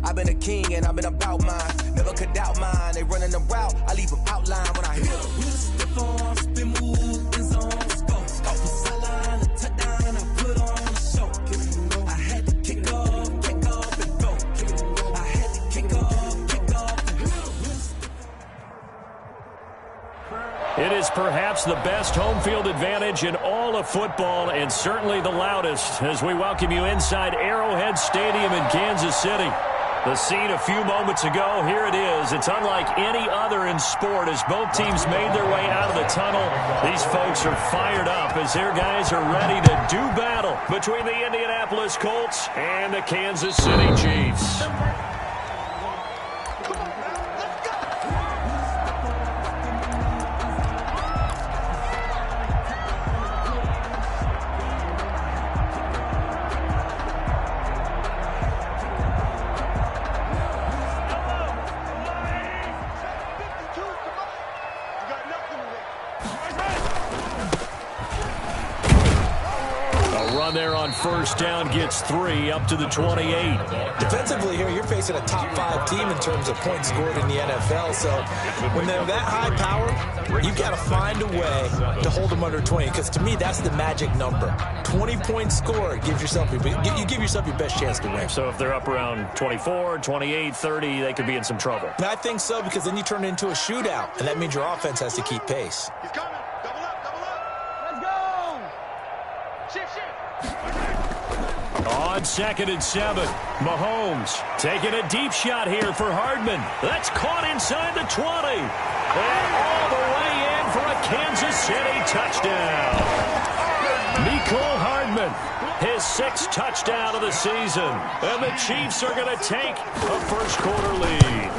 I've been a king and I've been about mine. Never could doubt mine. They running the route, I leave them outline when I hit them. Stiff on, spin move, in zone, go. Go for sideline, a touchdown, I put on a show. I had to kick off and go. I had to kick off and go. It is perhaps the best home field advantage in all of football, and certainly the loudest, as we welcome you inside Arrowhead Stadium in Kansas City. The scene a few moments ago, here it is. It's unlike any other in sport as both teams made their way out of the tunnel. These folks are fired up as their guys are ready to do battle between the Indianapolis Colts and the Kansas City Chiefs. There on first down gets 3 up to the 28. Defensively here, you're facing a top 5 team in terms of points scored in the NFL. So when they're that high power, you've got to find a way to hold them under 20. Because to me, that's the magic number. 20 points scored gives yourself you give yourself your best chance to win. So if they're up around 24, 28, 30, they could be in some trouble. I think so, because then you turn it into a shootout, and that means your offense has to keep pace. He's coming. Double up, double up. Let's go. Shift. On 2nd and 7, Mahomes taking a deep shot here for Hardman. That's caught inside the 20. And all the way in for a Kansas City touchdown. Mecole Hardman, his 6th touchdown of the season. And the Chiefs are going to take a first-quarter lead.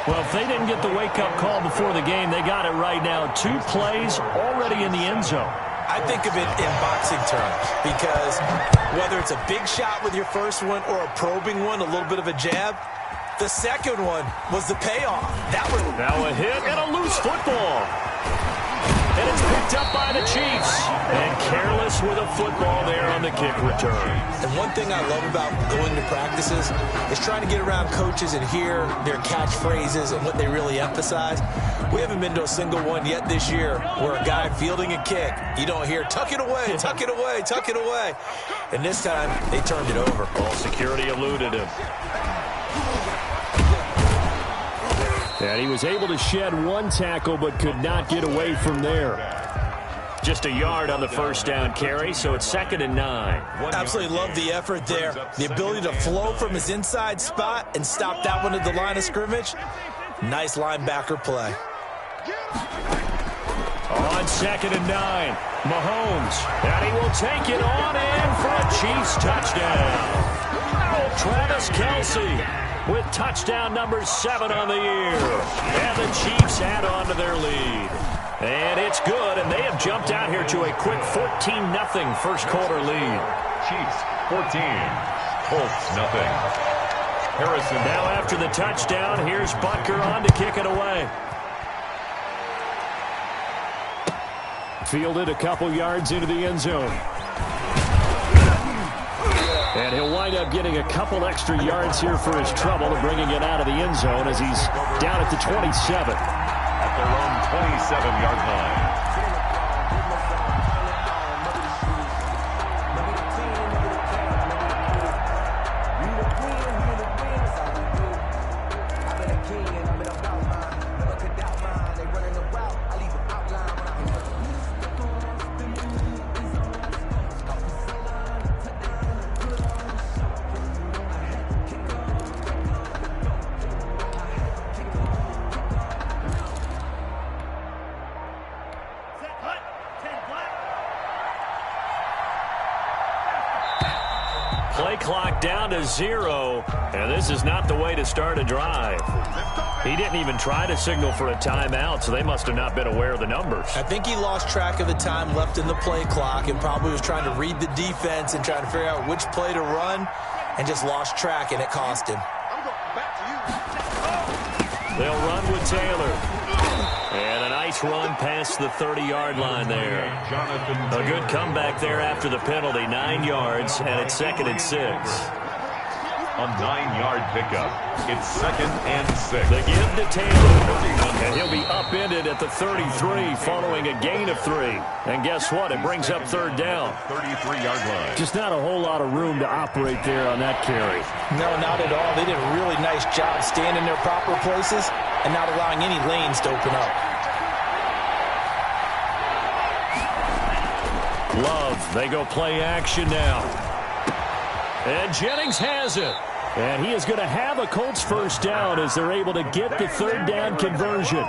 Well, if they didn't get the wake-up call before the game, they got it right now. 2 plays already in the end zone. I think of it in boxing terms, because whether it's a big shot with your first one or a probing one, a little bit of a jab, the second one was the payoff. Now a hit and a loose football. And it's picked up by the Chiefs. And careless with a football there on the kick return. And one thing I love about going to practices is trying to get around coaches and hear their catchphrases and what they really emphasize. We haven't been to a single one yet this year where a guy fielding a kick, you don't hear, tuck it away, tuck it away, tuck it away. And this time, they turned it over. All security eluded him. And he was able to shed 1 tackle but could not get away from there. Just a yard on the first down carry, so it's 2nd and 9. Absolutely love the effort there. The ability to flow from his inside spot and stop that one at the line of scrimmage. Nice linebacker play. On 2nd and 9, Mahomes. And he will take it on in for a Chiefs touchdown. Travis Kelce with touchdown number 7 on the year. And the Chiefs add on to their lead. And it's good, and they have jumped out here to a quick 14-0 first-quarter lead. Chiefs 14, Colts nothing. Harrison. Now after the touchdown, here's Butker on to kick it away. Fielded a couple yards into the end zone. And he'll wind up getting a couple extra yards here for his trouble and bringing it out of the end zone as he's down at the 27. At their own 27-yard line. Play clock down to 0, and this is not the way to start a drive. He didn't even try to signal for a timeout, so they must have not been aware of the numbers. I think he lost track of the time left in the play clock and probably was trying to read the defense and trying to figure out which play to run and just lost track, and it cost him. They'll run with Taylor. And a nice run past the 30-yard line there. A good comeback there after the penalty. 9 yards, and it's 2nd and 6. A 9-yard pickup. It's 2nd and 6. The give to Taylor. And he'll be upended at the 33 following a gain of 3. And guess what? It brings up 3rd down. 33-yard line. Just not a whole lot of room to operate there on that carry. No, not at all. They did a really nice job staying in their proper places and not allowing any lanes to open up. Love, they go play action now. And Jennings has it. And he is going to have a Colts first down as they're able to get the 3rd down conversion.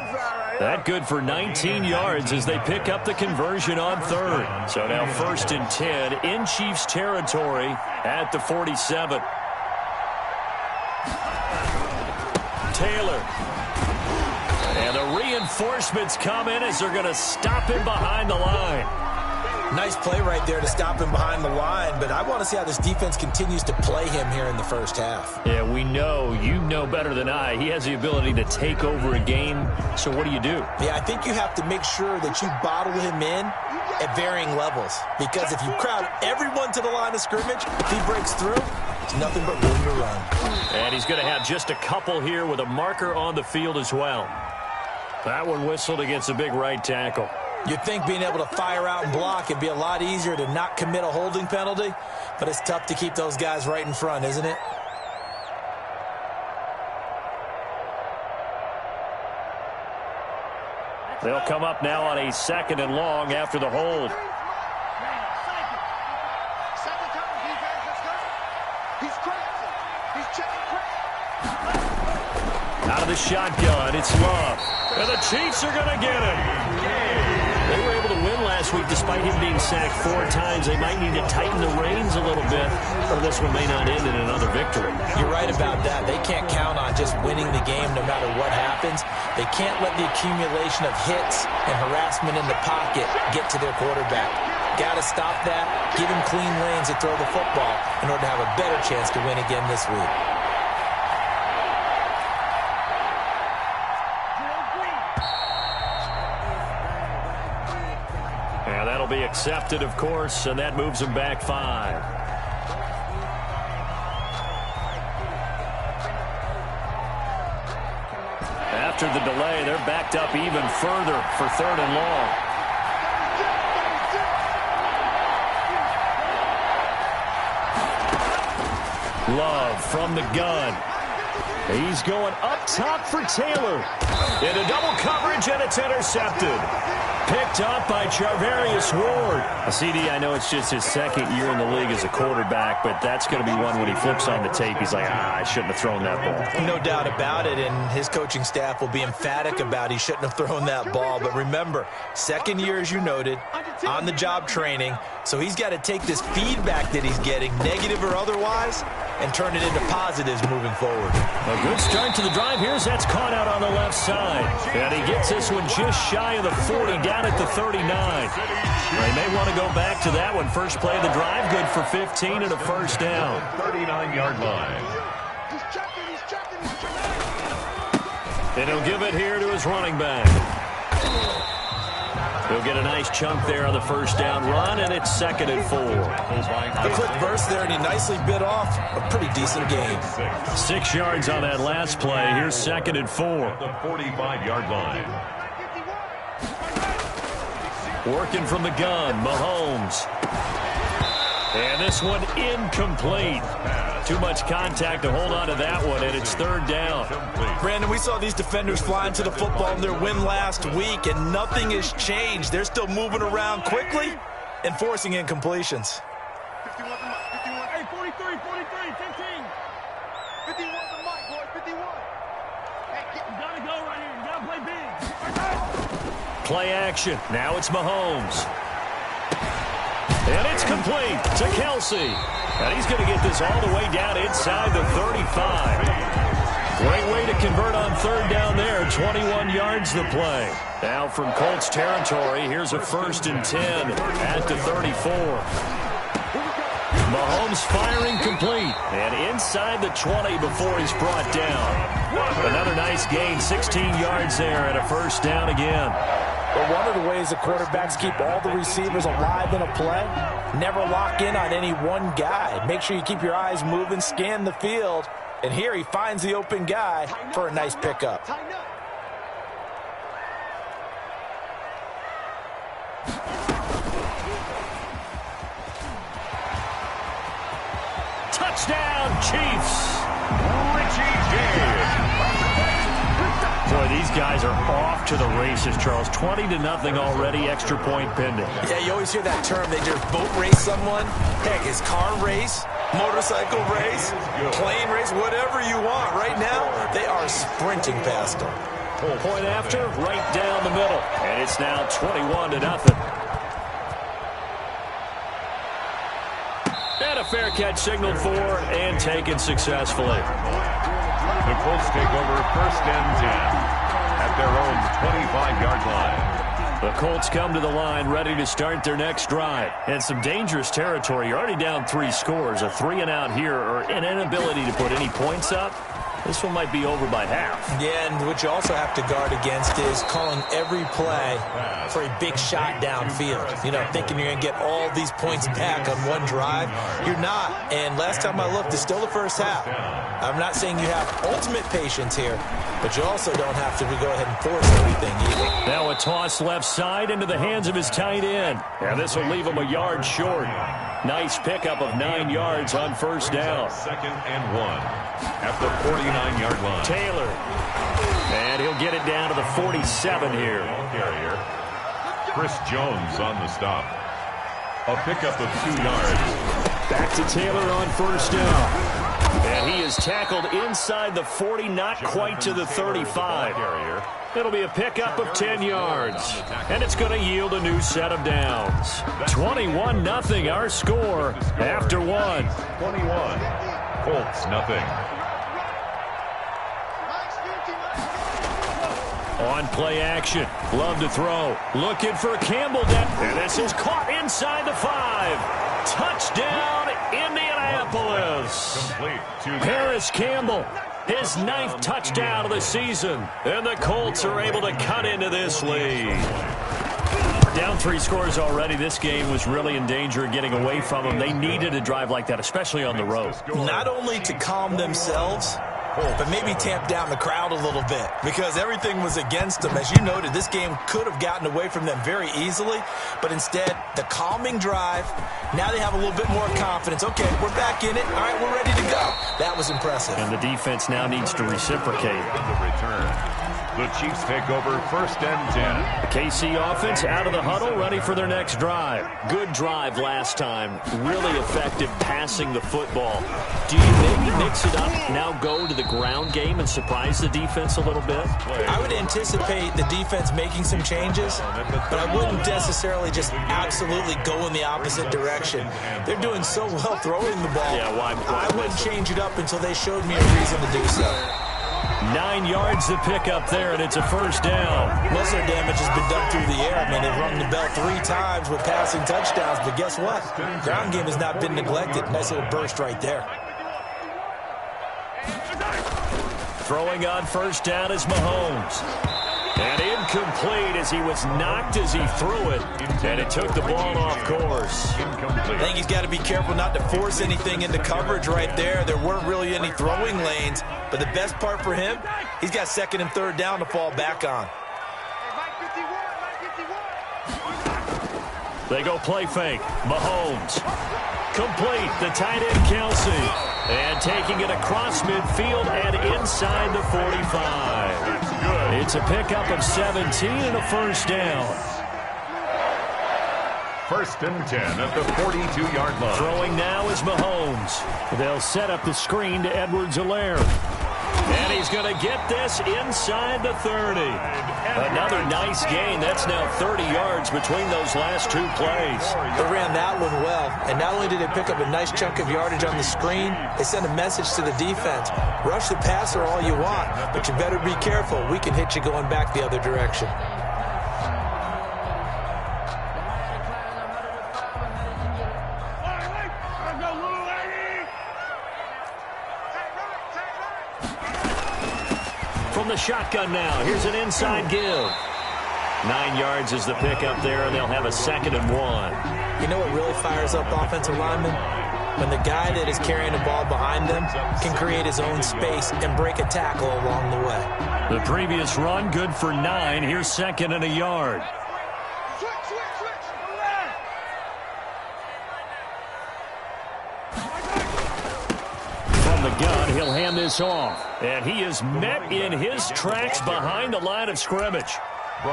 That good for 19 yards as they pick up the conversion on 3rd. So now 1st and 10 in Chiefs territory at the 47. Taylor. And the reinforcements come in as they're going to stop him behind the line. Nice play right there to stop him behind the line, but I want to see how this defense continues to play him here in the first half. Yeah, we know, you know better than I, he has the ability to take over a game, so what do? Yeah, I think you have to make sure that you bottle him in at varying levels, because if you crowd everyone to the line of scrimmage, if he breaks through, it's nothing but room to run. And he's going to have just a couple here with a marker on the field as well. That one whistled against a big right tackle. You'd think being able to fire out and block it'd be a lot easier to not commit a holding penalty, but it's tough to keep those guys right in front, isn't it? They'll come up now on a 2nd and long after the hold. Second time defense, let's go. He's crazy. He's checking crazy. Out of the shotgun, it's Love. And the Chiefs are going to get him. They were able to win last week despite him being sacked 4 times. They might need to tighten the reins a little bit, or this one may not end in another victory. You're right about that. They can't count on just winning the game no matter what happens. They can't let the accumulation of hits and harassment in the pocket get to their quarterback. Got to stop that, give him clean lanes to throw the football in order to have a better chance to win again this week. Be accepted, of course, and that moves them back 5. After the delay, they're backed up even further for 3rd and long. Love from the gun. He's going up top for Taylor. Into double coverage, and it's intercepted. Picked up by Charvarius Ward. CD, I know it's just his 2nd year in the league as a quarterback, but that's going to be one when he flips on the tape. He's like, I shouldn't have thrown that ball. No doubt about it, and his coaching staff will be emphatic about he shouldn't have thrown that ball. But remember, 2nd year, as you noted, on-the-job training, so he's got to take this feedback that he's getting, negative or otherwise, and turn it into positives moving forward. A good start to the drive. Here's that's caught out on the left side. And he gets this one just shy of the 40, down at the 39. They may want to go back to that one. First play of the drive, good for 15 and a first down. 39-yard line. He's checking. And he'll give it here to his running back. He'll get a nice chunk there on the first down run, and it's 2nd and 4. A quick burst there, and he nicely bit off a pretty decent game. 6 yards on that last play. Here's 2nd and 4. The 45-yard line. Working from the gun, Mahomes. And this one incomplete. Too much contact to hold on to that one, and it's 3rd down. Brandon, we saw these defenders flying to the football in their win last week, and nothing has changed. They're still moving around quickly and forcing incompletions. 51 to Mike. 51. Hey, 43, 43, 15. 51 to Mike, boy. 51. Hey, you gotta go right here. You gotta play big. Play action. Now it's Mahomes. And it's complete to Kelsey. And he's going to get this all the way down inside the 35. Great way to convert on 3rd down there. 21 yards the play. Now from Colts territory, here's a 1st and 10 at the 34. Mahomes firing complete. And inside the 20 before he's brought down. Another nice gain, 16 yards there, and a first down again. But one of the ways the quarterbacks keep all the receivers alive in a play, never lock in on any one guy. Make sure you keep your eyes moving, scan the field. And here he finds the open guy for a nice pickup. Touchdown, Chiefs! Boy, these guys are off to the races, Charles. 20-0 already, extra point pending. Yeah, you always hear that term. They just boat race someone. Heck, it's car race, motorcycle race, plane race, whatever you want. Right now, they are sprinting past them. Point after, right down the middle. And it's now 21-0. And a fair catch signaled for and taken successfully. The Colts take over 1st and 10 at their own 25-yard line. The Colts come to the line ready to start their next drive. And some dangerous territory. You're already down 3 scores. A 3-and-out here or an inability to put any points up. This one might be over by half. Yeah, and what you also have to guard against is calling every play for a big shot downfield. You know, thinking you're going to get all these points back on one drive. You're not. And last time I looked, it's still the first half. I'm not saying you have ultimate patience here, but you also don't have to go ahead and force everything either. Now a toss left side into the hands of his tight end. And this will leave him a yard short. Nice pickup of 9 yards on 1st down. 2nd and 1 at the 49-yard line. Taylor. And he'll get it down to the 47 here. Carrier. Chris Jones on the stop. A pickup of 2 yards. Back to Taylor on 1st down. And he is tackled inside the 40, not quite to the 35. It'll be a pickup of 10 yards. And it's going to yield a new set of downs. 21-0 our score after 1. 21. Colts nothing. On play action. Love to throw. Looking for Campbell. And this is caught inside the 5. Touchdown, Indianapolis. Paris Campbell, his 9th touchdown of the season. And the Colts are able to cut into this lead. Down 3 scores already. This game was really in danger of getting away from them. They needed a drive like that, especially on the road. Not only to calm themselves, but maybe tamp down the crowd a little bit because everything was against them. As you noted, this game could have gotten away from them very easily, but instead, the calming drive, now they have a little bit more confidence. Okay, we're back in it. All right, we're ready to go. That was impressive. And the defense now needs to reciprocate. The return. The Chiefs take over 1st and 10. The KC offense out of the huddle, ready for their next drive. Good drive last time. Really effective passing the football. Do you maybe mix it up, now go to the ground game and surprise the defense a little bit? I would anticipate the defense making some changes, but I wouldn't necessarily just absolutely go in the opposite direction. They're doing so well throwing the ball. Yeah, why I wouldn't change it up until they showed me a reason to do so. 9 yards to pick up there, and it's a 1st down. Most of their damage has been done through the air. I mean, they've rung the bell 3 times with passing touchdowns, but guess what? Ground game has not been neglected. Nice little burst right there. Throwing on 1st down is Mahomes. And incomplete as he was knocked as he threw it. And it took the ball off course. I think he's got to be careful not to force anything into coverage right there. There weren't really any throwing lanes. But the best part for him, he's got 2nd and 3rd down to fall back on. They go play fake. Mahomes. Complete. The tight end, Kelsey. And taking it across midfield and inside the 45. It's a pickup of 17 and a 1st down. 1st and 10 at the 42-yard line. Throwing now is Mahomes. They'll set up the screen to Edwards-Helaire. And he's going to get this inside the 30. Another nice gain. That's now 30 yards between those last 2 plays. They ran that one well. And not only did they pick up a nice chunk of yardage on the screen, they sent a message to the defense. Rush the passer all you want, but you better be careful. We can hit you going back the other direction. From the shotgun now, here's an inside give. 9 yards is the pickup there, and they'll have a 2nd and 1. You know what really fires up offensive linemen? When the guy that is carrying the ball behind them can create his own space and break a tackle along the way. The previous run, good for 9. Here's 2nd and a yard. From the gun, he'll hand this off. And he is met in his tracks behind the line of scrimmage.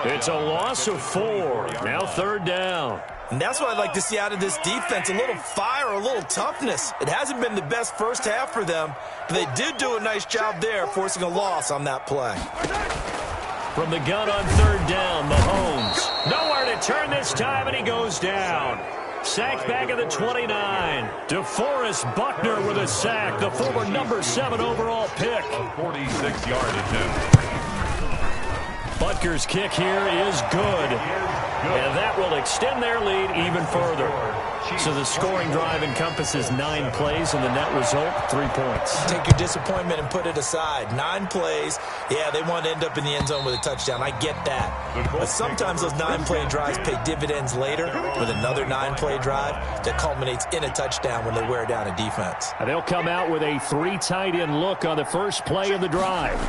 It's a loss of 4. Now 3rd down. And that's what I'd like to see out of this defense, a little fire, a little toughness. It hasn't been the best first half for them, but they did do a nice job there, forcing a loss on that play. From the gun on 3rd down, Mahomes. Nowhere to turn this time, and he goes down. Sacked back at the 29. DeForest Buckner with a sack, the former number 7 overall pick. A 46-yard attempt. Butker's kick here is good. And that will extend their lead even further. So the scoring drive encompasses 9 plays, and the net result, 3 points. Take your disappointment and put it aside. 9 plays. Yeah, they want to end up in the end zone with a touchdown. I get that. But sometimes those 9-play drives pay dividends later with another 9-play drive that culminates in a touchdown when they wear down a defense. And they'll come out with a 3 tight end look on the first play of the drive.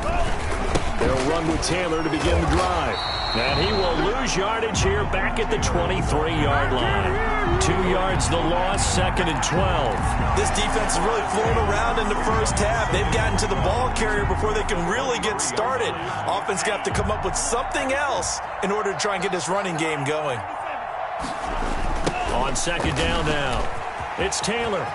They'll run with Taylor to begin the drive. And he will lose yardage here back at the 23-yard line. 2 yards the loss, 2nd and 12. This defense is really flown around in the first half. They've gotten to the ball carrier before they can really get started. Offense going to have to come up with something else in order to try and get this running game going. On 2nd down now, it's Taylor.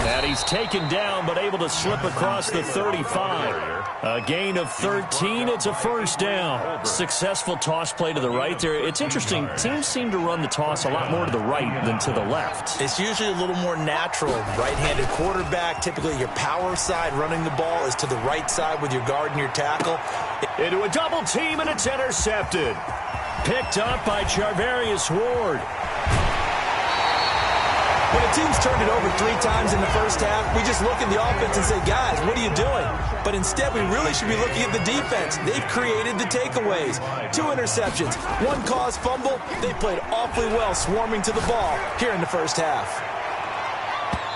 And he's taken down but able to slip across the 35. A gain of 13. It's a 1st down. Successful toss play to the right there. It's interesting. Teams seem to run the toss a lot more to the right than to the left. It's usually a little more natural. Right-handed quarterback, typically your power side running the ball is to the right side with your guard and your tackle. Into a double team, and it's intercepted. Picked up by Charvarius Ward. When a team's turned it over 3 times in the first half, we just look at the offense and say, guys, what are you doing? But instead, we really should be looking at the defense. They've created the takeaways. 2 interceptions, 1 caused fumble. They played awfully well swarming to the ball here in the first half.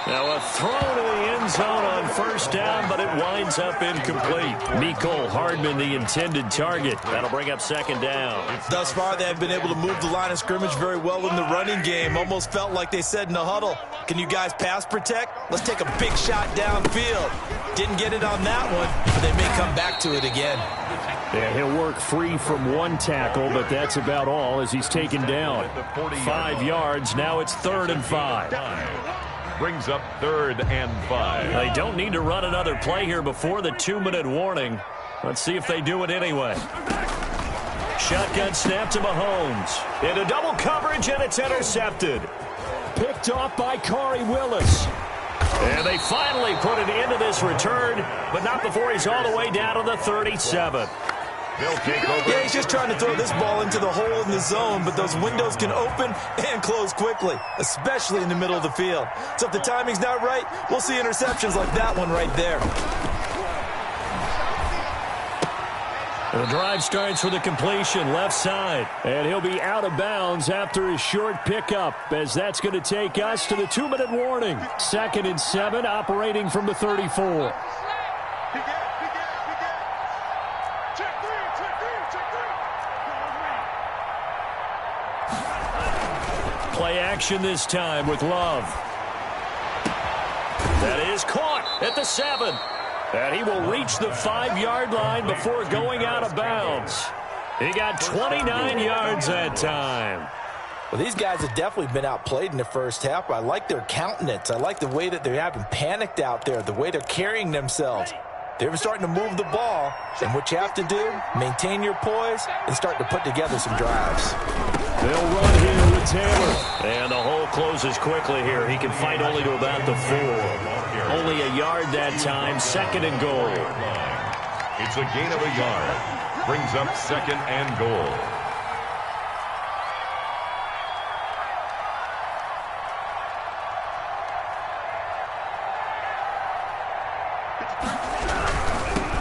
Now a throw to the end zone on 1st down, but it winds up incomplete. Mecole Hardman, the intended target. That'll bring up 2nd down. Thus far, they have been able to move the line of scrimmage very well in the running game. Almost felt like they said in the huddle, can you guys pass protect? Let's take a big shot downfield. Didn't get it on that one, but they may come back to it again. Yeah, he'll work free from 1 tackle, but that's about all as he's taken down. 5 yards, now it's 3rd and 5. Brings up 3rd and 5. They don't need to run another play here before the 2-minute warning. Let's see if they do it anyway. Shotgun snap to Mahomes. Into double coverage, and it's intercepted. Picked off by Corey Willis. And they finally put an end to this return, but not before he's all the way down to the 37. They'll take over. Yeah, he's just trying to throw this ball into the hole in the zone, but those windows can open and close quickly, especially in the middle of the field. So if the timing's not right, we'll see interceptions like that one right there. The drive starts with a completion left side, and he'll be out of bounds after his short pickup, as that's going to take us to the 2-minute warning. 2nd and 7, operating from the 34. Play action this time with Love. That is caught at the 7. And he will reach the 5-yard line before going out of bounds. He got 29 yards that time. Well, these guys have definitely been outplayed in the first half. I like their countenance. I like the way that they haven't panicked out there, the way they're carrying themselves. They're starting to move the ball, and what you have to do, maintain your poise and start to put together some drives. They'll run here with Taylor. And the hole closes quickly here. He can fight only to about the 4. Only a yard that time, 2nd and goal. It's a gain of a yard. Brings up 2nd and goal.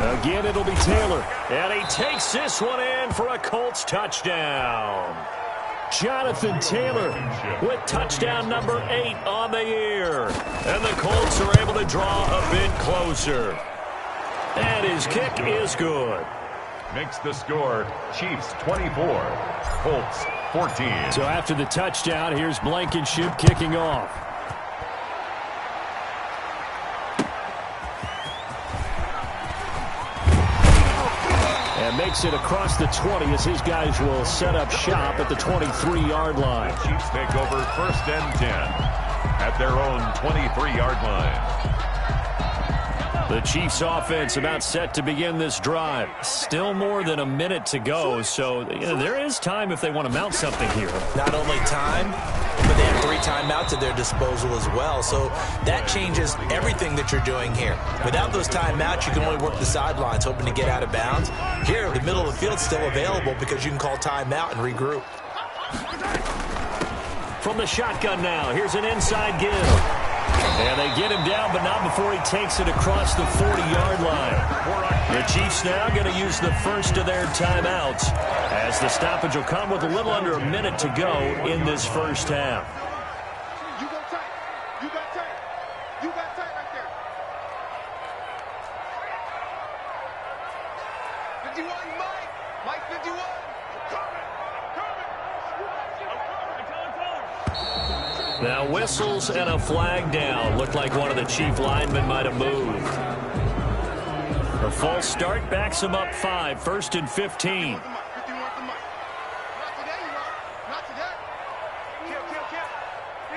Again, it'll be Taylor. And he takes this one in for a Colts touchdown. Jonathan Taylor with touchdown number 8 on the year. And the Colts are able to draw a bit closer. And his kick is good. Makes the score Chiefs 24, Colts 14. So after the touchdown, here's Blankenship kicking off. And makes it across the 20 as his guys will set up shop at the 23-yard line. The Chiefs take over 1st and 10 at their own 23-yard line. The Chiefs offense about set to begin this drive. Still more than a minute to go, so there is time if they want to mount something here. Not only time, but they have 3 timeouts at their disposal as well. So that changes everything that you're doing here. Without those timeouts, you can only work the sidelines, hoping to get out of bounds. Here, the middle of the field's still available because you can call timeout and regroup. From the shotgun now, here's an inside give. And they get him down, but not before he takes it across the 40-yard line. The Chiefs now going to use the first of their timeouts as the stoppage will come with a little under a minute to go in this first half. You go tight. You got tight. You got tight right there. 51, Mike. Mike 51. I'm coming. Now whistles and a flag down. Looked like one of the Chief linemen might have moved. A false start backs him up 5, 1st and 15. Not today, you are. Not today. Kill.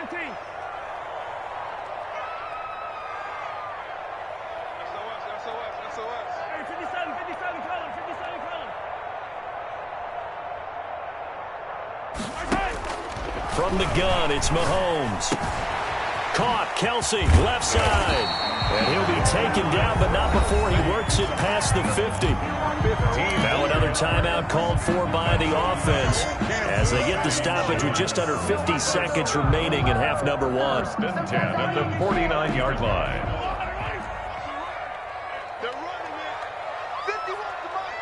15. SOS. Hey, 57, color. From the gun, it's Mahomes. Caught, Kelsey, left side. And he'll be taken down, but not before he works it past the 50. Now another timeout called for by the offense as they get the stoppage with just under 50 seconds remaining in half number 1. 1st and 10 at the 49-yard line. They're running it. 51 to Mike.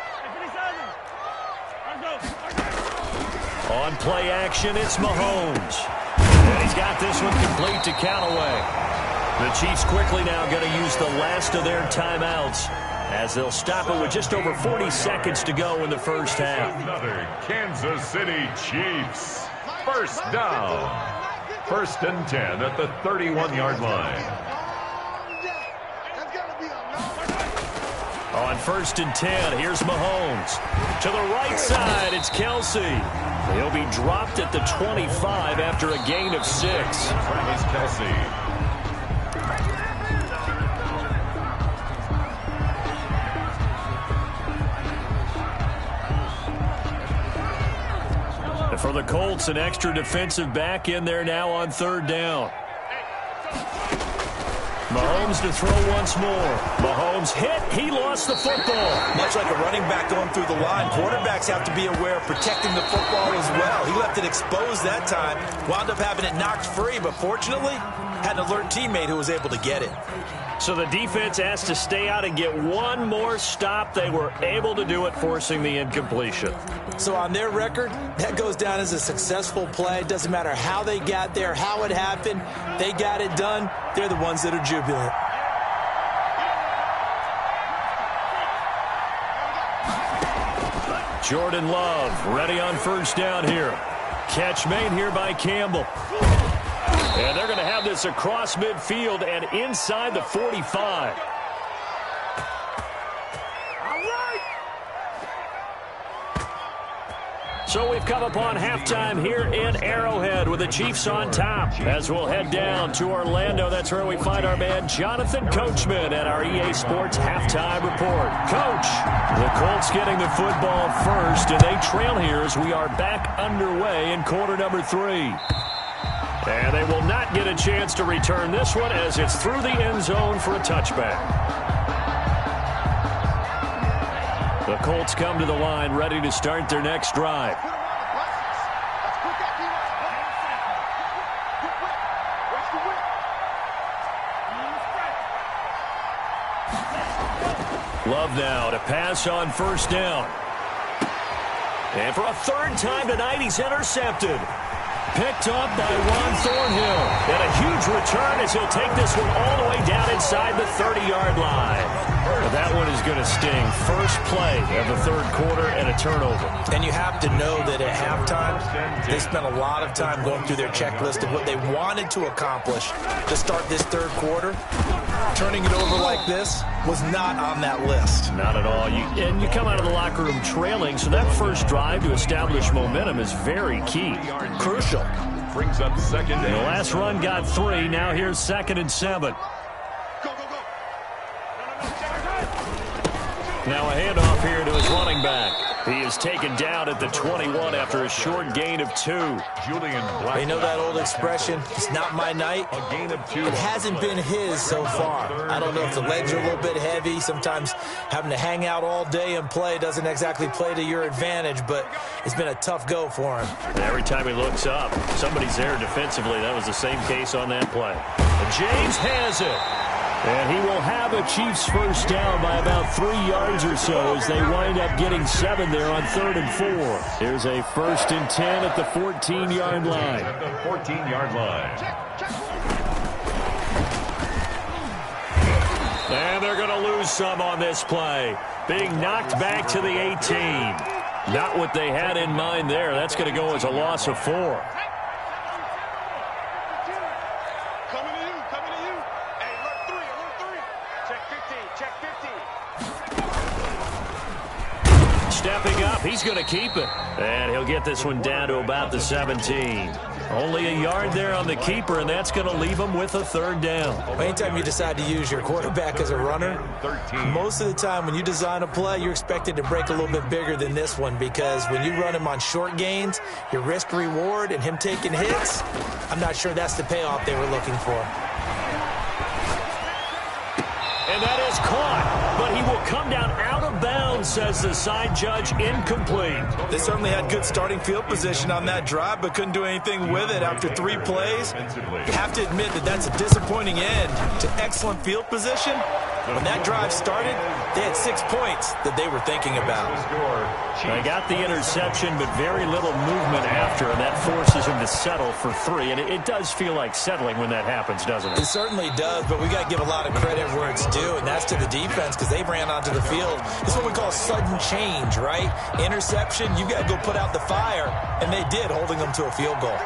On play action, it's Mahomes. And he's got this one complete to Callaway. The Chiefs quickly now going to use the last of their timeouts as they'll stop it with just over 40 seconds to go in the first half. Another Kansas City Chiefs. First down. 1st and 10 at the 31-yard line. On 1st and 10, here's Mahomes. To the right side, it's Kelsey. He'll be dropped at the 25 after a gain of 6. Travis Kelsey. For the Colts, an extra defensive back in there now on 3rd down. Mahomes to throw once more. Mahomes hit. He lost the football. Much like a running back going through the line, quarterbacks have to be aware of protecting the football as well. He left it exposed that time, wound up having it knocked free, but fortunately had an alert teammate who was able to get it. So the defense asked to stay out and get one more stop. They were able to do it, forcing the incompletion. So on their record, that goes down as a successful play. Doesn't matter how they got there, how it happened. They got it done. They're the ones that are jubilant. Jordan Love ready on 1st down here. Catch made here by Campbell. And they're going to have this across midfield and inside the 45. So we've come upon halftime here in Arrowhead with the Chiefs on top. As we'll head down to Orlando, that's where we find our man Jonathan Coachman at our EA Sports Halftime Report. Coach, the Colts getting the football first, and they trail here as we are back underway in quarter number 3. And they will not get a chance to return this one as it's through the end zone for a touchback. The Colts come to the line ready to start their next drive. Love now to pass on first down. And for a third time tonight, he's intercepted. Picked up by Juan Thornhill. And a huge return as he'll take this one all the way down inside the 30-yard line. But that one is going to sting. First play of the third quarter and a turnover. And you have to know that at halftime, they spent a lot of time going through their checklist of what they wanted to accomplish to start this third quarter. Turning it over like this was not on that list. Not at all. And you come out of the locker room trailing, so that first drive to establish momentum is very key. Crucial. Brings up second down. The last run got 3. Now here's 2nd and 7. Now a handoff here to his running back. He is taken down at the 21 after a short gain of 2. Julian Black. You know that old expression, it's not my night? A gain of 2. It hasn't been his so far. I don't know if the legs are a little bit heavy. Sometimes having to hang out all day and play doesn't exactly play to your advantage, but it's been a tough go for him. Every time he looks up, somebody's there defensively. That was the same case on that play. And James has it. And he will have a Chiefs first down by about 3 yards or so as they wind up getting 7 there on 3rd and 4. Here's a 1st and 10 at the 14-yard line. At the 14-yard line. And they're going to lose some on this play. Being knocked back to the 18. Not what they had in mind there. That's going to go as a loss of 4. Stepping up, he's going to keep it. And he'll get this one down to about the 17. Only a yard there on the keeper, and that's going to leave him with a 3rd down. Anytime you decide to use your quarterback as a runner, most of the time when you design a play, you're expected to break a little bit bigger than this one, because when you run him on short gains, your risk-reward and him taking hits, I'm not sure that's the payoff they were looking for. And that is caught, but he will come down out of bounds, says the side judge. Incomplete. They certainly had good starting field position on that drive, but couldn't do anything with it after 3 plays. You have to admit that that's a disappointing end to excellent field position. When that drive started, they had 6 points that they were thinking about. They got the interception, but very little movement after, and that forces him to settle for 3. And it does feel like settling when that happens, doesn't it? It certainly does, but we got to give a lot of credit where it's due, and that's to the defense, because they ran onto the field. This is what we call sudden change, right? Interception, you got to go put out the fire, and they did, holding them to a field goal.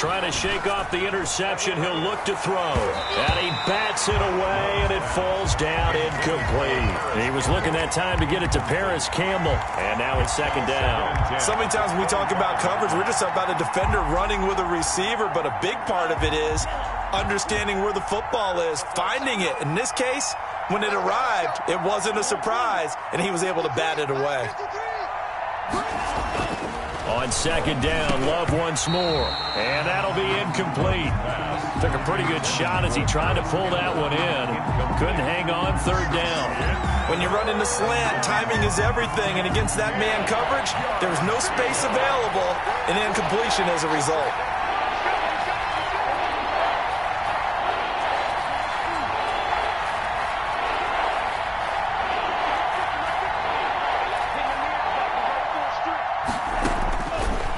Trying to shake off the interception. He'll look to throw. And he bats it away, and it falls down incomplete. He was looking that time to get it to Paris Campbell. And now it's 2nd down. So many times when we talk about coverage, we're just about a defender running with a receiver, but a big part of it is understanding where the football is, finding it. In this case, when it arrived, it wasn't a surprise, and he was able to bat it away. On 2nd down, Love once more. And that'll be incomplete. Took a pretty good shot as he tried to pull that one in. Couldn't hang on. 3rd down. When you run in the slant, timing is everything. And against that man coverage, there was no space available, and incompletion as a result.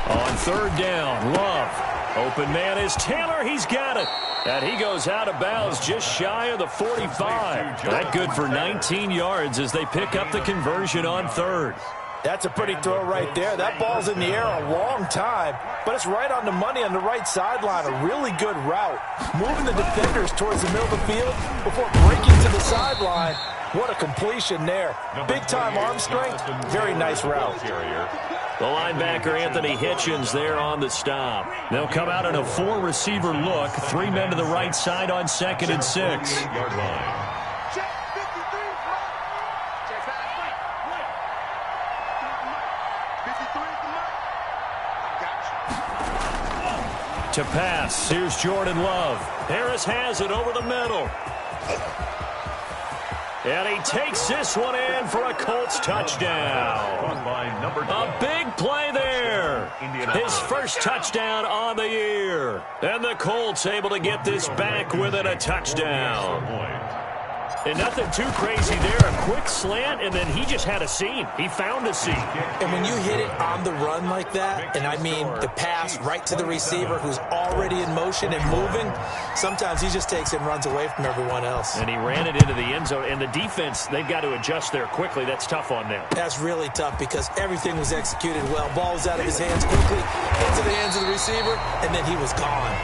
On 3rd down, Love. Open man is Taylor. He's got it. And he goes out of bounds just shy of the 45. That good for 19 yards as they pick up the conversion on 3rd. That's a pretty throw right there. That ball's in the air a long time, but it's right on the money on the right sideline. A really good route. Moving the defenders towards the middle of the field before breaking to the sideline. What a completion there. Big-time arm strength. Very nice route. The linebacker, Anthony Hitchens, there on the stop. They'll come out in a 4-receiver look. 3 men to the right side on 2nd and 6. To pass, here's Jordan Love. Harris has it over the middle. And he takes this one in for a Colts touchdown. A big play there. His first touchdown on the year. And the Colts able to get this back within a touchdown. And nothing too crazy there. A quick slant, and then he just had a seam. He found a seam. And when you hit it on the run like that, and I mean the pass right to the receiver who's already in motion and moving, sometimes he just takes it and runs away from everyone else. And he ran it into the end zone. And the defense, they've got to adjust there quickly. That's tough on them. That's really tough because everything was executed well. Ball was out of his hands quickly, into the hands of the receiver, and then he was gone.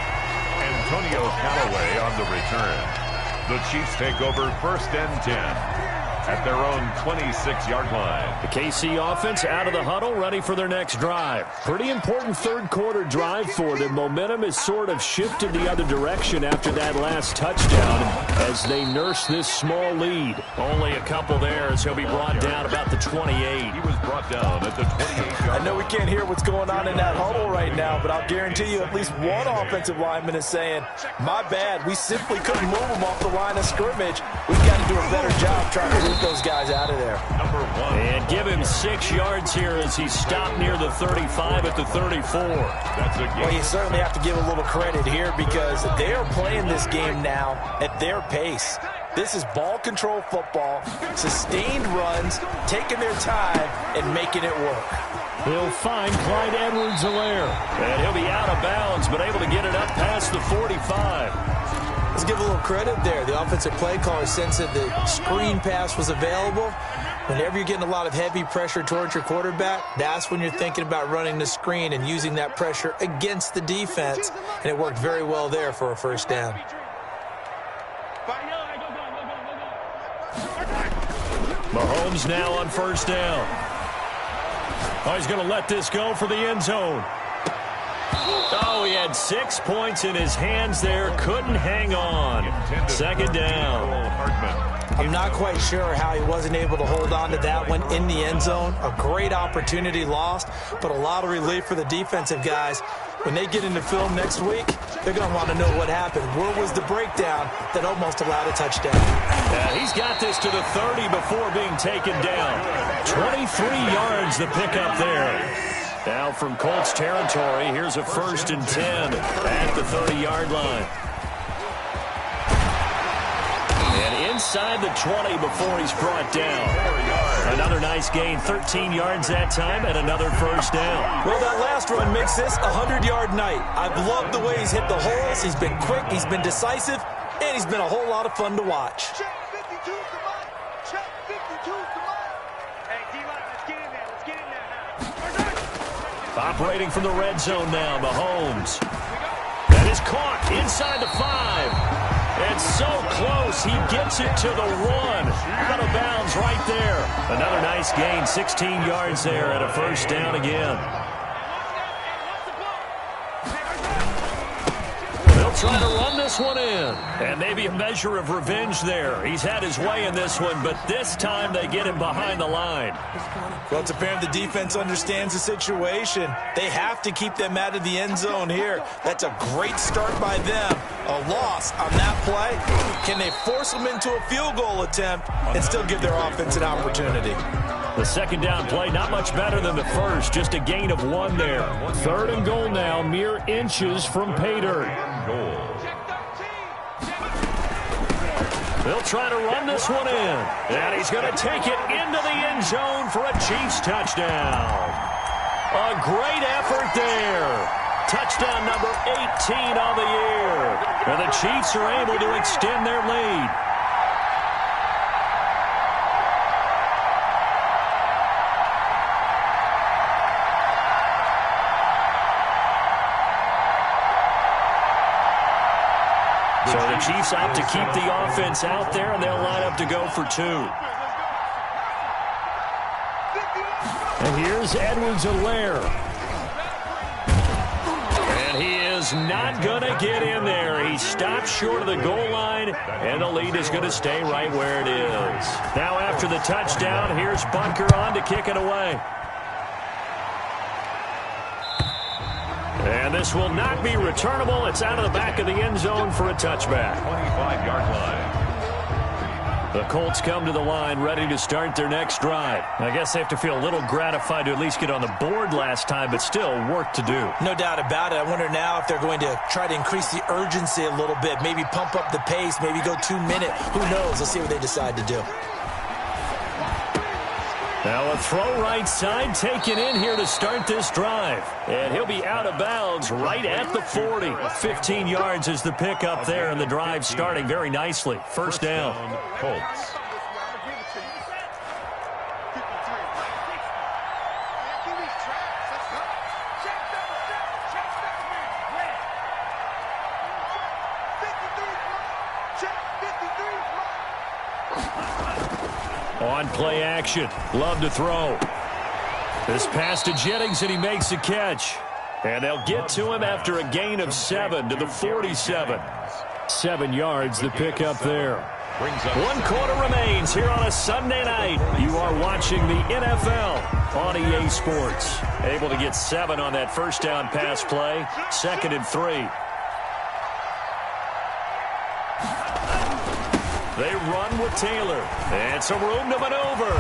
Antonio Callaway on the return. The Chiefs take over 1st and 10 at their own 26-yard line. The KC offense out of the huddle, ready for their next drive. Pretty important third-quarter drive for them. Momentum has sort of shifted the other direction after that last touchdown as they nurse this small lead. Only a couple there as he'll be brought down about the 28. He was brought down at the 28-yard. I know we can't hear what's going on in that huddle right now, but I'll guarantee you at least one offensive lineman is saying, my bad, we simply couldn't move them off the line of scrimmage. We've got to do a better job trying to root those guys out of there. Number 1. And give him 6 yards here as he stopped near the 35 at the 34. That's a game. Well, you certainly have to give a little credit here because they are playing this game now at their pace. This is ball control football, sustained runs, taking their time, and making it work. He'll find Clyde Edwards-Helaire. And he'll be out of bounds, but able to get it up past the 45. Let's give a little credit there. The offensive play caller sensed that the screen pass was available. Whenever you're getting a lot of heavy pressure towards your quarterback, that's when you're thinking about running the screen and using that pressure against the defense. And it worked very well there for a first down. Mahomes now on first down. Oh, he's going to let this go for the end zone. Oh, he had 6 points in his hands there. Couldn't hang on. Second down. I'm not quite sure how he wasn't able to hold on to that one in the end zone. A great opportunity lost, but a lot of relief for the defensive guys. When they get into film next week, they're going to want to know what happened. Where was the breakdown that almost allowed a touchdown? He's got this to the 30 before being taken down. 23 yards the pickup there. Now from Colts territory, here's a 1st and 10 at the 30-yard line. And inside the 20 before he's brought down. Another nice gain, 13 yards that time, and another first down. Well, that last run makes this a 100-yard night. I've loved the way he's hit the holes. He's been quick, he's been decisive, and he's been a whole lot of fun to watch. Check 52's the mic. Check 52's the mic. Hey, D-line, let's get in there. Let's get in there now. Operating from the red zone now, Mahomes. That is caught inside the 5. It's so close, he gets it to the 1. Out of bounds right there. Another nice gain, 16 yards there at a first down again. They'll try to run this one in. And maybe a measure of revenge there. He's had his way in this one, but this time they get him behind the line. Well, it's apparent the defense understands the situation. They have to keep them out of the end zone here. That's a great start by them. A loss on that play. Can they force them into a field goal attempt and still give their offense an opportunity? The second down play, not much better than the first. Just a gain of 1 there. 3rd and goal now, mere inches from pay dirt. They'll try to run this one in. And he's going to take it into the end zone for a Chiefs touchdown. A great effort there. Touchdown number 18 on the year. And the Chiefs are able to extend their lead. So the Chiefs opt to keep the offense out there, and they'll line up to go for 2. And here's Edwards-Helaire. And he is not going to get in there. He stopped short of the goal line, and the lead is going to stay right where it is. Now after the touchdown, here's Bunker on to kick it away. And this will not be returnable. It's out of the back of the end zone for a touchback. 25-yard line. The Colts come to the line ready to start their next drive. I guess they have to feel a little gratified to at least get on the board last time, but still work to do. No doubt about it. I wonder now if they're going to try to increase the urgency a little bit, maybe pump up the pace, maybe go 2 minute. Who knows? Let's see what they decide to do. Now a throw right side taken in here to start this drive. And he'll be out of bounds right at the 40. 15 yards is the pickup there, and the drive starting very nicely. First down. Colts. On play action. Love to throw. This pass to Jennings, and he makes the catch. And they'll get to him after a gain of 7 to the 47. 7 yards, the pickup there. 1 quarter remains here on a Sunday night. You are watching the NFL on EA Sports. Able to get 7 on that first down pass play. 2nd and 3. They run with Taylor. And some room to maneuver.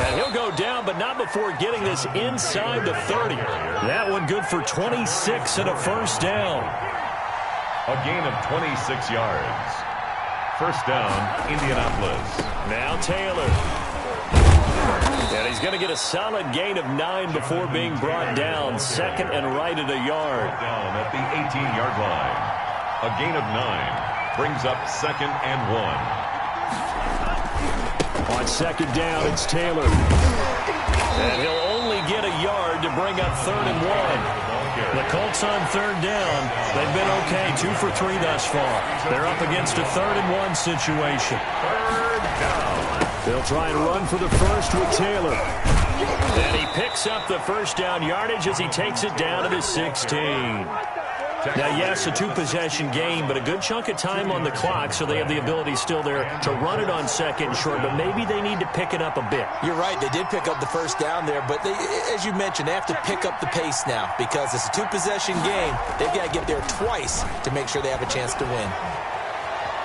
And he'll go down, but not before getting this inside the 30. That one good for 26 and a first down. A gain of 26 yards. First down, Indianapolis. Now Taylor. And he's going to get a solid gain of 9 before being brought down. 2nd and right at a yard. Down at the 18-yard line. A gain of 9. Brings up 2nd and 1. On 2nd down, it's Taylor. And he'll only get a yard to bring up 3rd and 1. The Colts on 3rd down. They've been okay, 2 for 3 thus far. They're up against a 3rd and 1 situation. 3rd down. They'll try and run for the first with Taylor. And he picks up the first down yardage as he takes it down to the 16. Now, yes, a 2-possession game, but a good chunk of time on the clock, so they have the ability still there to run it on 2nd and short, but maybe they need to pick it up a bit. You're right. They did pick up the first down there, but they, as you mentioned, they have to pick up the pace now because it's a 2-possession game. They've got to get there twice to make sure they have a chance to win.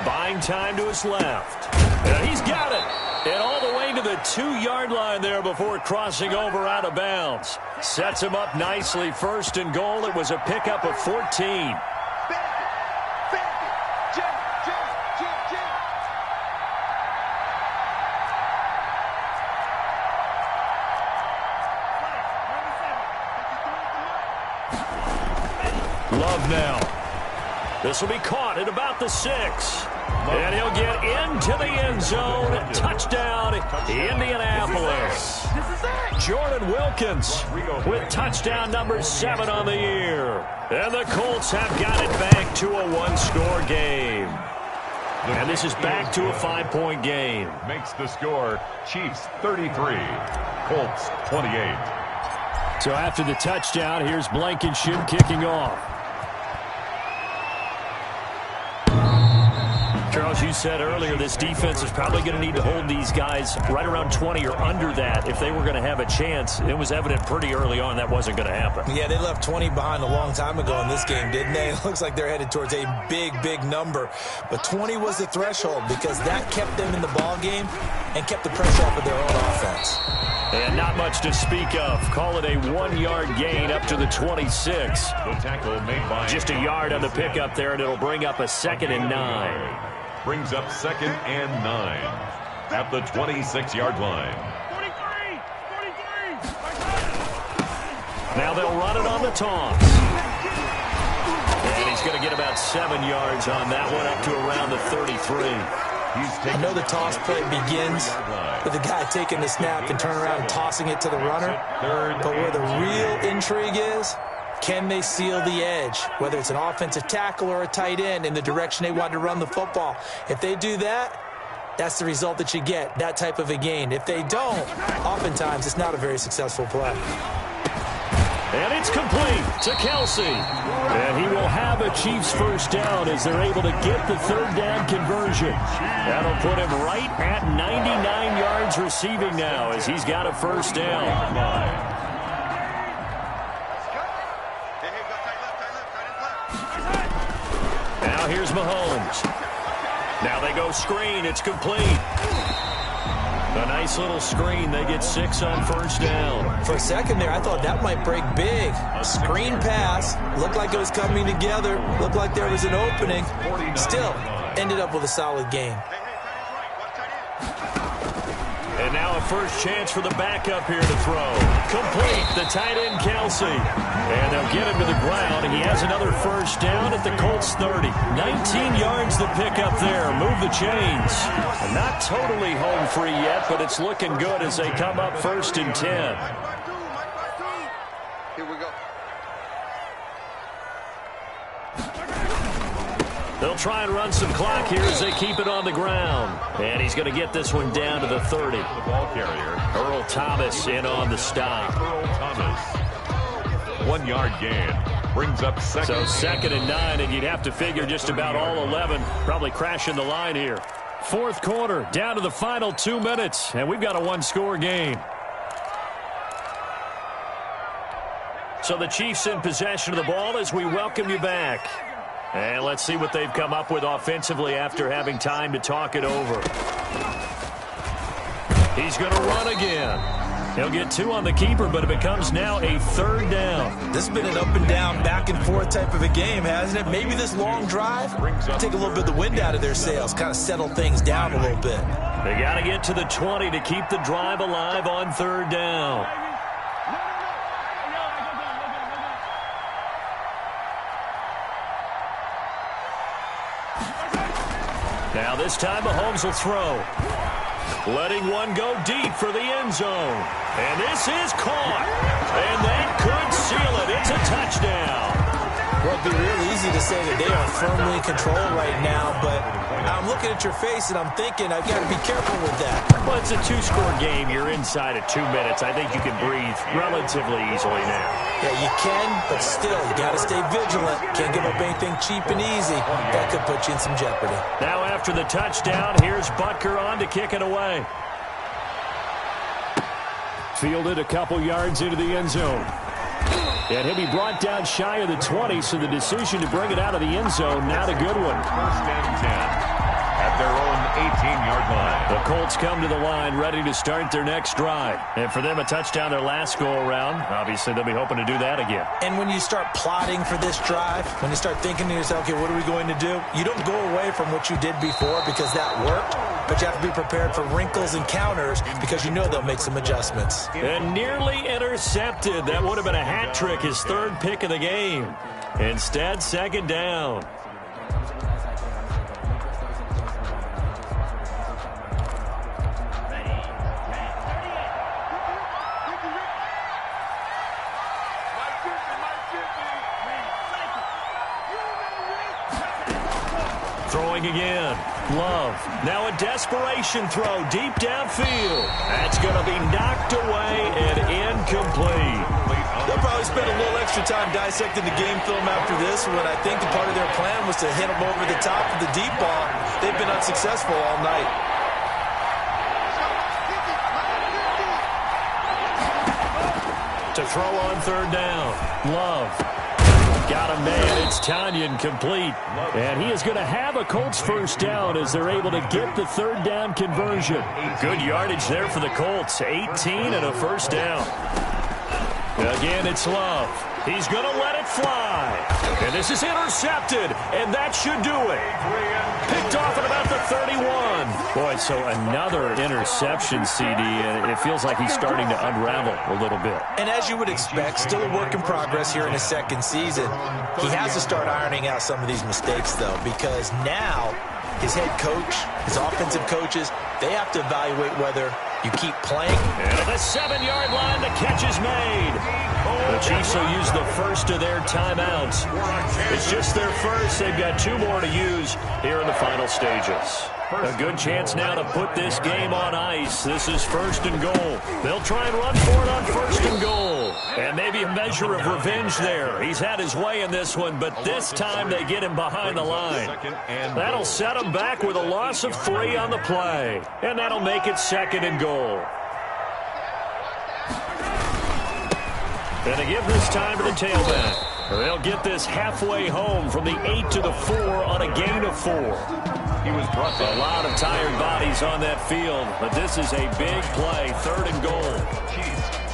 Buying time to his left. And he's got it. And all the way to the 2-yard line there before crossing over out of bounds. Sets him up nicely. 1st and goal. It was a pickup of 14. Love now. This will be caught at about the 6. And he'll get into the end zone. Touchdown, Indianapolis. Jordan Wilkins with touchdown number 7 on the year. And the Colts have got it back to a 1-score game. And this is back to a 5-point game. Makes the score Chiefs 33, Colts 28. So after the touchdown, here's Blankenship kicking off. Charles, you said earlier this defense is probably going to need to hold these guys right around 20 or under that if they were going to have a chance. It was evident pretty early on that wasn't going to happen. Yeah, they left 20 behind a long time ago in this game, didn't they? It looks like they're headed towards a big, big number. But 20 was the threshold because that kept them in the ball game and kept the pressure off of their own offense. And not much to speak of. Call it a 1-yard gain up to the 26. The tackle made by just a yard on the pickup there, and it'll bring up a 2nd and 9. Brings up 2nd and 9 at the 26-yard line. 43! Now they'll run it on the toss. And he's going to get about 7 yards on that one up to around the 33. I know the toss play begins with the guy taking the snap and turning around and tossing it to the runner. But where the real intrigue is, can they seal the edge, whether it's an offensive tackle or a tight end, in the direction they want to run the football? If they do that, that's the result that you get, that type of a gain. If they don't, oftentimes it's not a very successful play. And it's complete to Kelsey. And he will have a Chiefs first down as they're able to get the 3rd down conversion. That'll put him right at 99 yards receiving now as he's got a first down. Now here's Mahomes. Now they go screen. It's complete. A nice little screen. They get 6 on first down. For a second there, I thought that might break big. Screen pass. Looked like it was coming together. Looked like there was an opening. Still, ended up with a solid game. And now a first chance for the backup here to throw. Complete, the tight end, Kelsey. And they'll get him to the ground. He has another first down at the Colts 30. 19 yards to pick up there. Move the chains. Not totally home free yet, but it's looking good as they come up first and 10. Here we go. They'll try and run some clock here as they keep it on the ground. And he's going to get this one down to the 30. The ball carrier, Earl Thomas in on the stop. Earl Thomas. 1 yard gain. Brings up second. So 2nd and 9, and you'd have to figure just about all 11 probably crashing the line here. Fourth quarter, down to the final 2 minutes, and we've got a one-score game. So the Chiefs in possession of the ball as we welcome you back. And let's see what they've come up with offensively after having time to talk it over. He's going to run again. He'll get 2 on the keeper, but it becomes now a 3rd down. This has been an up-and-down, back-and-forth type of a game, hasn't it? Maybe this long drive take a little bit of the wind out of their sails, kind of settle things down a little bit. They got to get to the 20 to keep the drive alive on 3rd down. Now this time Mahomes will throw. Letting one go deep for the end zone. And this is caught. And that could seal it. It's a touchdown. Well, it'd be real easy to say that they are firmly in control right now, but I'm looking at your face and I'm thinking I've got to be careful with that. Well, it's a 2-score game. You're inside at 2 minutes. I think you can breathe relatively easily now. Yeah, you can, but still, you got to stay vigilant. Can't give up anything cheap and easy. That could put you in some jeopardy. Now after the touchdown, here's Butker on to kick it away. Fielded a couple yards into the end zone. And he'll be brought down shy of the 20, so the decision to bring it out of the end zone, not a good one. First and 10 at their own 18-yard line. The Colts come to the line ready to start their next drive. And for them, a touchdown their last go-around. Obviously, they'll be hoping to do that again. And when you start plotting for this drive, when you start thinking to yourself, okay, what are we going to do? You don't go away from what you did before because that worked, but you have to be prepared for wrinkles and counters because you know they'll make some adjustments. And nearly intercepted. That would have been a hat trick, his 3rd pick of the game. Instead, 2nd down. Throwing again. Love. Now a desperation throw deep downfield. That's going to be knocked away and incomplete. They'll probably spend a little extra time dissecting the game film after this when I think the part of their plan was to hit them over the top of the deep ball. They've been unsuccessful all night. To throw on 3rd down. Love. Got him man. It's Tanyan complete. And he is going to have a Colts first down as they're able to get the 3rd down conversion. Good yardage there for the Colts. 18 and a first down. Again, it's Love. He's going to let it fly. And this is intercepted. And that should do it. Picked off at about the 31. Boy, so another interception, CD. And it feels like he's starting to unravel a little bit. And as you would expect, still a work in progress here in his 2nd season. He has to start ironing out some of these mistakes, though, because now his head coach, his offensive coaches, they have to evaluate whether you keep playing. And at the 7-yard line, the catch is made. The Chiefs will use the first of their timeouts. It's just their first. They've got 2 more to use here in the final stages. A good chance now to put this game on ice. This is 1st and goal. They'll try and run for it on 1st and goal. And maybe a measure of revenge there. He's had his way in this one, but this time they get him behind the line. That'll set him back with a loss of 3 on the play. And that'll make it 2nd and goal. And they give this time to the tailback. They'll get this halfway home from the 8 to the 4 on a gain of 4. He was brought A lot of tired bodies on that field, but this is a big play, 3rd and goal.